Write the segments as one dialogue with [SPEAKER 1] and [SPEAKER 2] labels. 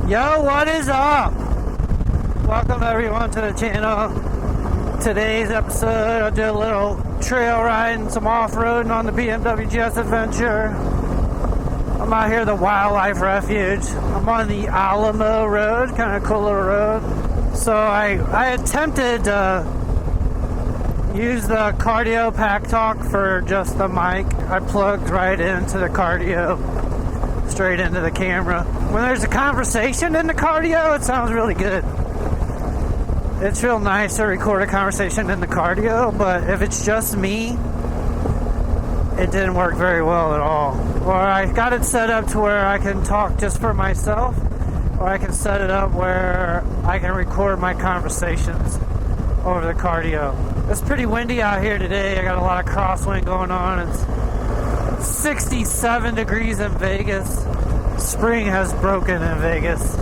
[SPEAKER 1] Yo, what is up? Welcome everyone to the channel. Today's episode, I did a little trail riding, some off-roading on the Bmw Gsa adventure. I'm out here at the Wildlife Refuge. I'm on the Alamo road, kind of cool little road. So I attempted to use the cardio pack talk for just the mic. I plugged right into the cardio, straight into the camera. When there's a conversation in the cardio, it sounds really good. It's real nice to record a conversation in the cardio, but if it's just me, it didn't work very well at all. Or I got it set up to where I can talk just for myself, or I can set it up where I can record my conversations over the cardio. It's pretty windy out here today. I got a lot of crosswind going on. It's 67 degrees in Vegas. Spring has broken in Vegas.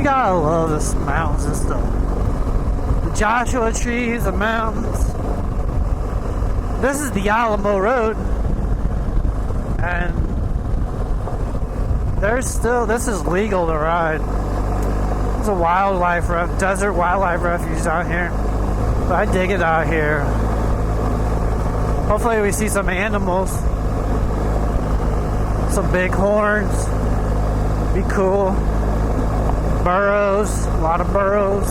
[SPEAKER 1] I love this mountains and stuff. The Joshua trees, the mountains. This is the Alamo Road, and this is legal to ride. There's a desert wildlife refuge down here. But I dig it out here. Hopefully we see some animals. Some big horns. Be cool. Burros, a lot of burros.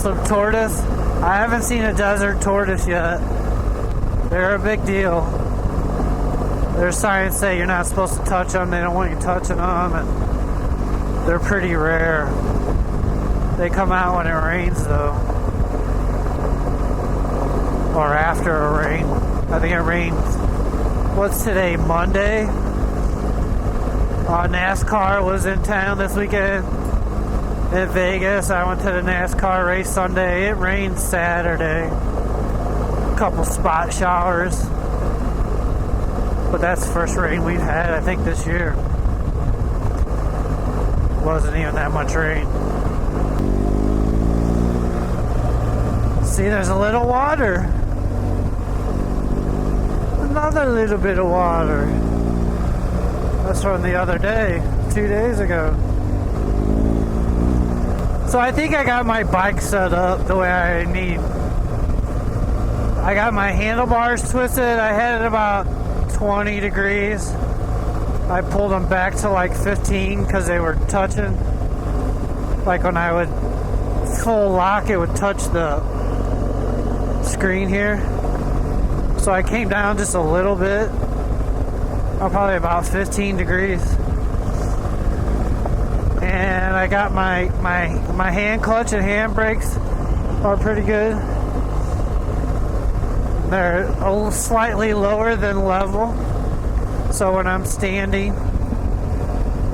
[SPEAKER 1] Some tortoise. I haven't seen a desert tortoise yet. They're a big deal. Their signs say you're not supposed to touch them. They don't want you touching them, and they're pretty rare. They come out when it rains, though, or after a rain. I think it rains. What's today? Monday. NASCAR was in town this weekend in Vegas. I went to the NASCAR race Sunday. It rained Saturday. A couple spot showers. But that's the first rain we've had, I think, this year. Wasn't even that much rain. See, there's a little water. Another little bit of water. That's from the other day, 2 days ago. So I think I got my bike set up the way I need. I got my handlebars twisted. I had it about 20 degrees. I pulled them back to like 15 because they were touching. Like when I would full lock, it would touch the screen here. So I came down just a little bit. Probably about 15 degrees. And I got my hand clutch and hand brakes are pretty good. They're a little slightly lower than level. So when I'm standing,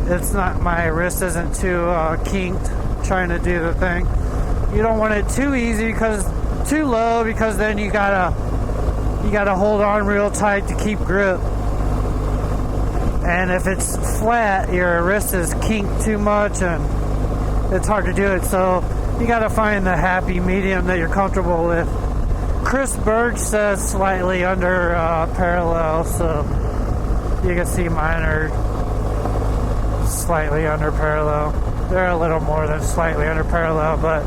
[SPEAKER 1] it's not, my wrist isn't too kinked trying to do the thing. You don't want it too easy too low, because then you gotta hold on real tight to keep grip. And if it's flat, your wrist is kinked too much and it's hard to do it. So you got to find the happy medium that you're comfortable with. Chris Birch says slightly under parallel, so you can see mine are slightly under parallel. They're a little more than slightly under parallel, but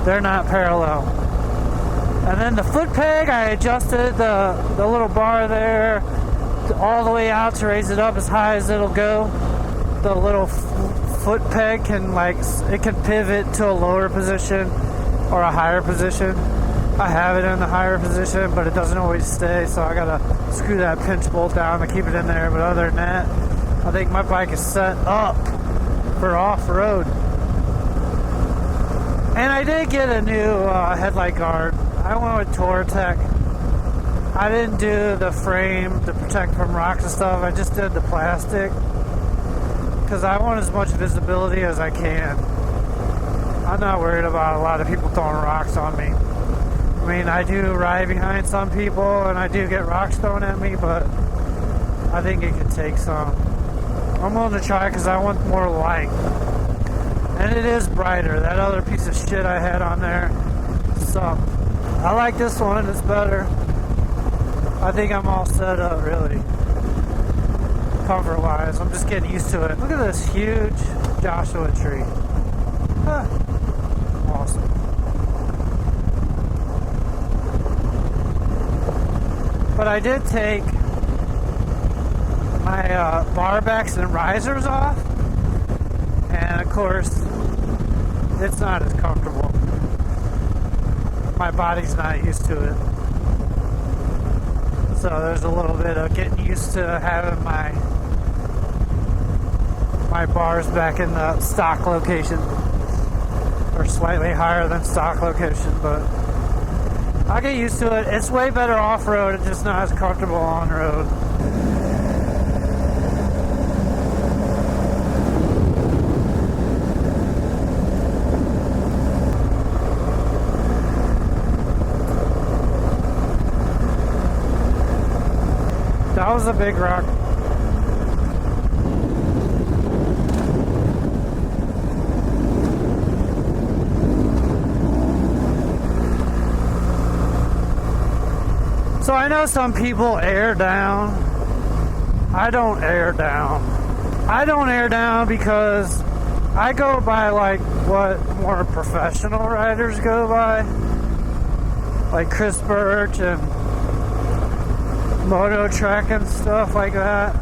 [SPEAKER 1] they're not parallel. And then the foot peg, I adjusted the little bar there all the way out to raise it up as high as it'll go. The little foot peg can, like, it can pivot to a lower position or a higher position. I have it in the higher position, but it doesn't always stay, so I gotta screw that pinch bolt down to keep it in there. But other than that, I think my bike is set up for off-road. And I did get a new headlight guard. I went with Tortec. I didn't do the frame to protect from rocks and stuff. I just did the plastic because I want as much visibility as I can. I'm not worried about a lot of people throwing rocks on me. I mean, I do ride behind some people and I do get rocks thrown at me, but I think it could take some. I'm willing to try because I want more light. And it is brighter. That other piece of shit I had on there sucked. I like this one. It's better. I think I'm all set up, really. Comfort-wise. I'm just getting used to it. Look at this huge Joshua tree. Huh. Awesome. But I did take my bar backs and risers off. And of course, it's not as comfortable. My body's not used to it. So there's a little bit of getting used to having my bars back in the stock location. Or slightly higher than stock location, but I get used to it. It's way better off-road, it's just not as comfortable on-road. That was a big rock. So I know some people air down. I don't air down. I don't air down because I go by like what more professional riders go by. Like Chris Birch and Moto Trek and stuff like that.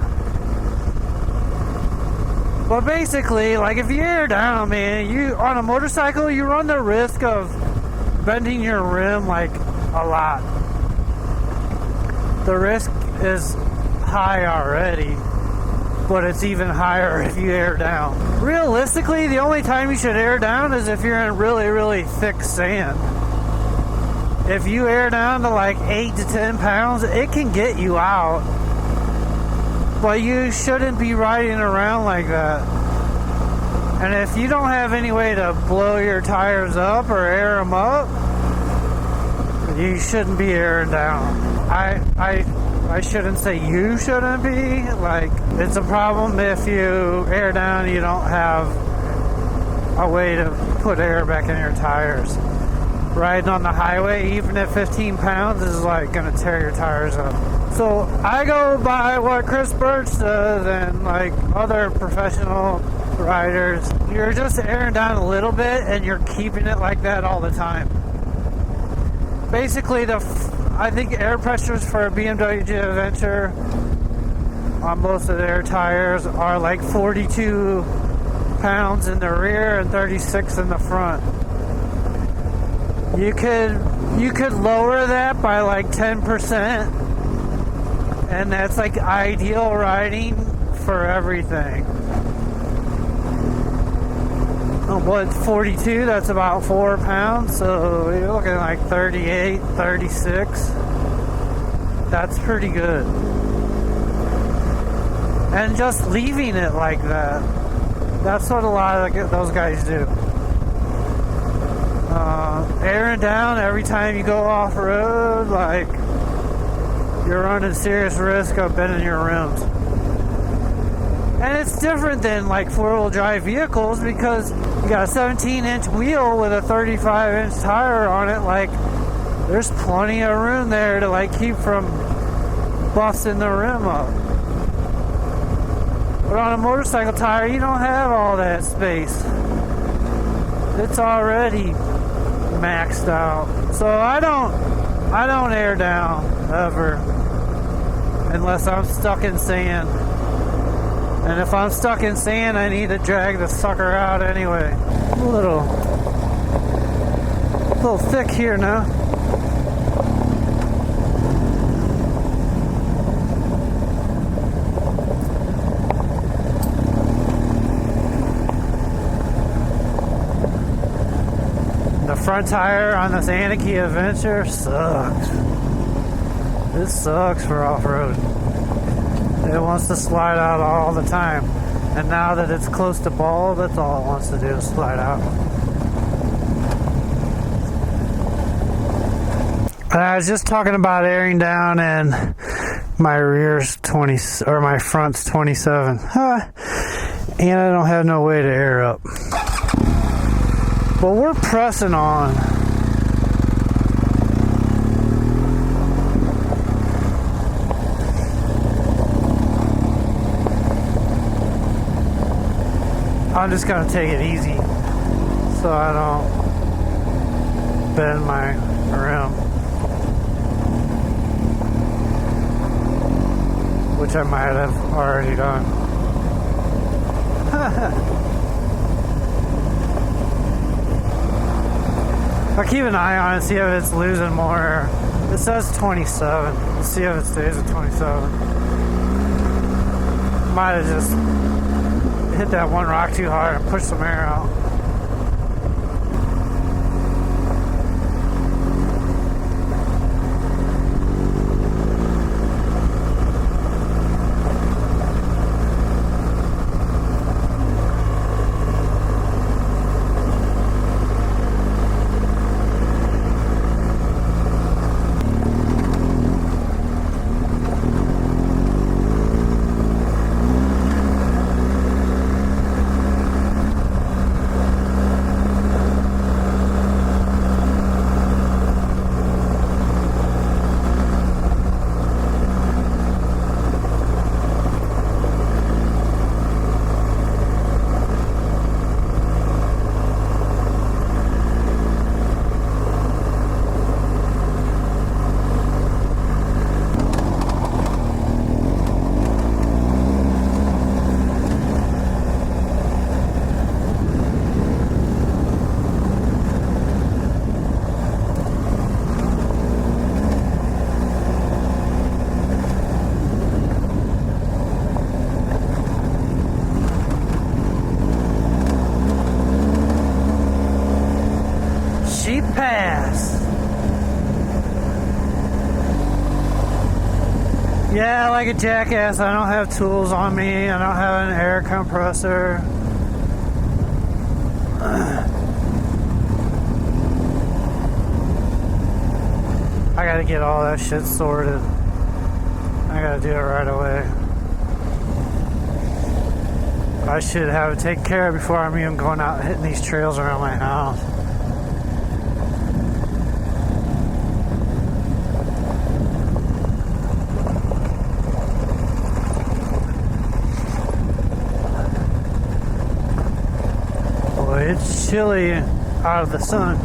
[SPEAKER 1] But basically, like if you air down, man, you on a motorcycle, you run the risk of bending your rim like a lot. The risk is high already, but it's even higher if you air down. Realistically, the only time you should air down is if you're in really, really thick sand. If you air down to like 8 to 10 pounds, it can get you out. But you shouldn't be riding around like that. And if you don't have any way to blow your tires up or air them up, you shouldn't be airing down. I shouldn't say you shouldn't be. Like, it's a problem if you air down and you don't have a way to put air back in your tires. Riding on the highway, even at 15 pounds, is like gonna tear your tires up. So I go by what Chris Birch says and like other professional riders. You're just airing down a little bit and you're keeping it like that all the time. Basically, I think air pressures for a Bmw Gsa Adventure on most of their tires are like 42 pounds in the rear and 36 in the front. You could lower that by like 10%, and that's like ideal riding for everything. What, 42? That's about 4 pounds, so you're looking like 38, 36. That's pretty good. And just leaving it like that, that's what a lot of those guys do. Airing down every time you go off-road, like, you're running serious risk of bending your rims. And it's different than like four-wheel drive vehicles because you got a 17-inch wheel with a 35-inch tire on it. Like, there's plenty of room there to like keep from busting the rim up. But on a motorcycle tire, you don't have all that space. It's already maxed out. So I don't air down ever unless I'm stuck in sand. And if I'm stuck in sand, I need to drag the sucker out anyway. A little thick here now. The front tire on this Anarchy Adventure sucks. It sucks for off-road. It wants to slide out all the time. And now that it's close to ball, that's all it wants to do is slide out. And I was just talking about airing down and my rear's 20 or my front's 27. And I don't have no way to air up. But we're pressing on. I'm just gonna take it easy so I don't bend my rim, which I might have already done. I'll keep an eye on it, see if it's losing more. It says 27. Let's see if it stays at 27. Might have just hit that one rock too hard and push some air out. Pass. Yeah, like a jackass, I don't have tools on me. I don't have an air compressor. I gotta get all that shit sorted. I gotta do it right away. I should have it taken care of before I'm even going out and hitting these trails around my house. It's chilly out of the sun.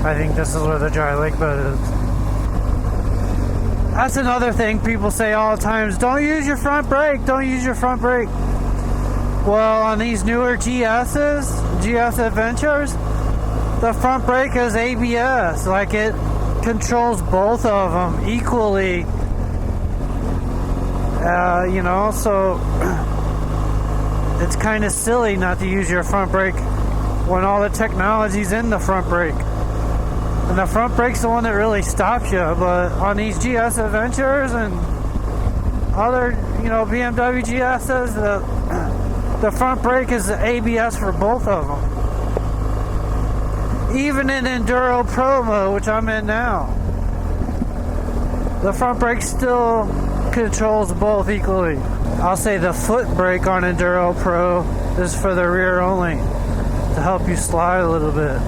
[SPEAKER 1] I think this is where the dry lake bed is. That's another thing people say all the time is don't use your front brake, don't use your front brake. Well, on these newer GS Adventures, the front brake is ABS. Like it controls both of them equally. You know, so it's kind of silly not to use your front brake when all the technology's in the front brake. And the front brake's the one that really stops you. But on these GS Adventures and other, you know, BMW GSs, the front brake is the ABS for both of them. Even in Enduro Pro mode, which I'm in now, the front brake still controls both equally. I'll say the foot brake on Enduro Pro is for the rear only, to help you slide a little bit.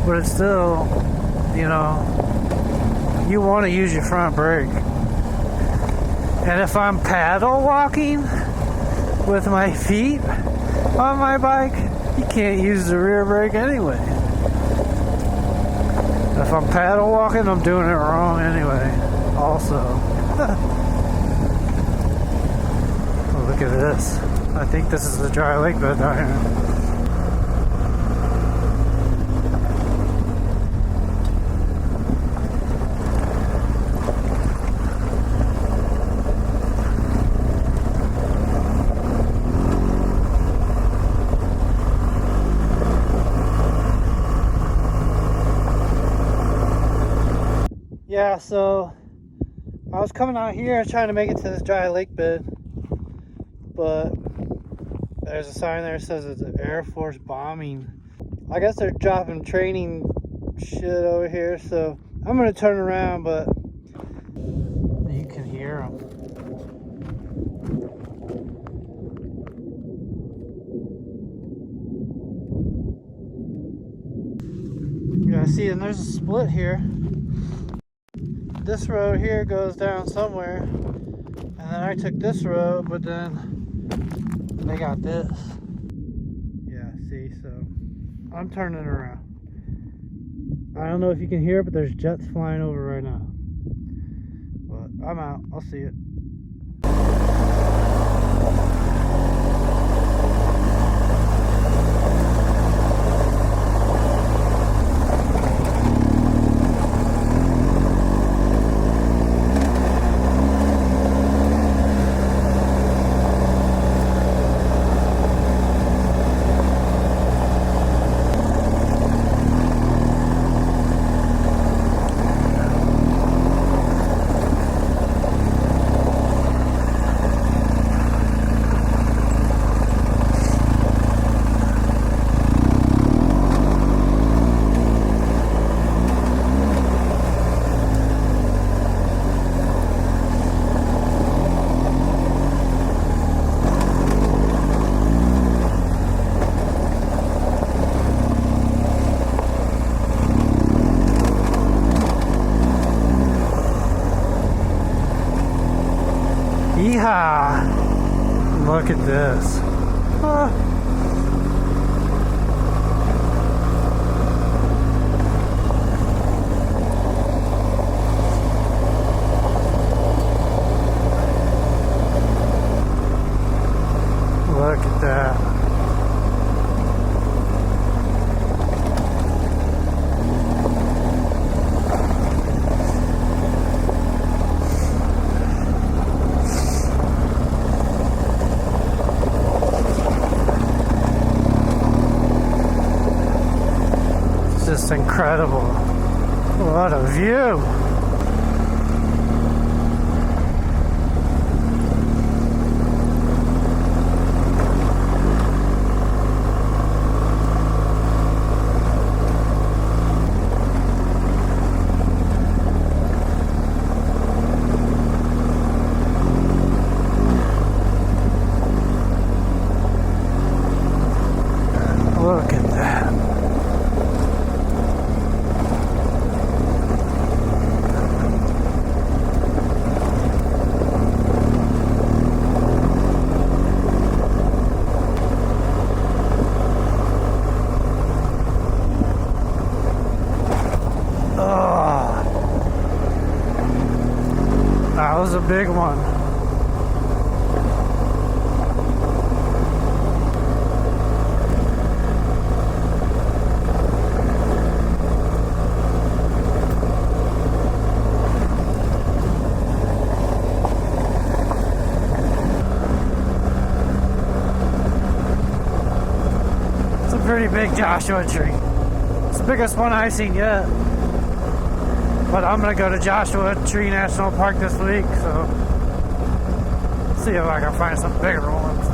[SPEAKER 1] But it's still, you know, you want to use your front brake. And if I'm paddle walking with my feet on my bike, you can't use the rear brake anyway. If I'm paddle walking, I'm doing it wrong anyway, also. Oh, look at this. I think this is the dry lake bed down here. Yeah, so I was coming out here trying to make it to this dry lake bed, but there's a sign there that says it's an Air Force bombing. I guess they're dropping training shit over here, so I'm gonna turn around, but you can hear them. Yeah, see, and there's a split here. This road here goes down somewhere, and then I took this road, but then they got this. Yeah, see, so I'm turning around. I don't know if you can hear it, but there's jets flying over right now. But I'm out. I'll see it. Yeehaw! Look at this. Look at that. Just incredible. What a view. Look at that. That was a big one. It's a pretty big Joshua tree. It's the biggest one I've seen yet. But I'm gonna go to Joshua Tree National Park this week, so see if I can find some bigger ones.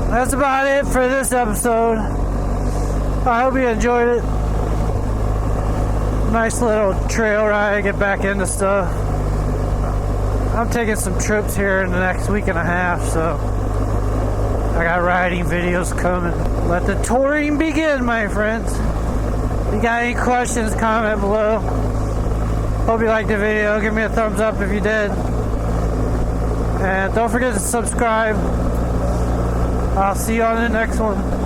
[SPEAKER 1] that's about it for this episode. I hope you enjoyed it. Nice little trail ride, get back into stuff. I'm taking some trips here in the next week and a half, so I got riding videos coming. Let the touring begin, my friends. If you got any questions, comment below. Hope you liked the video. Give me a thumbs up if you did. And don't forget to subscribe. I'll see you on the next one.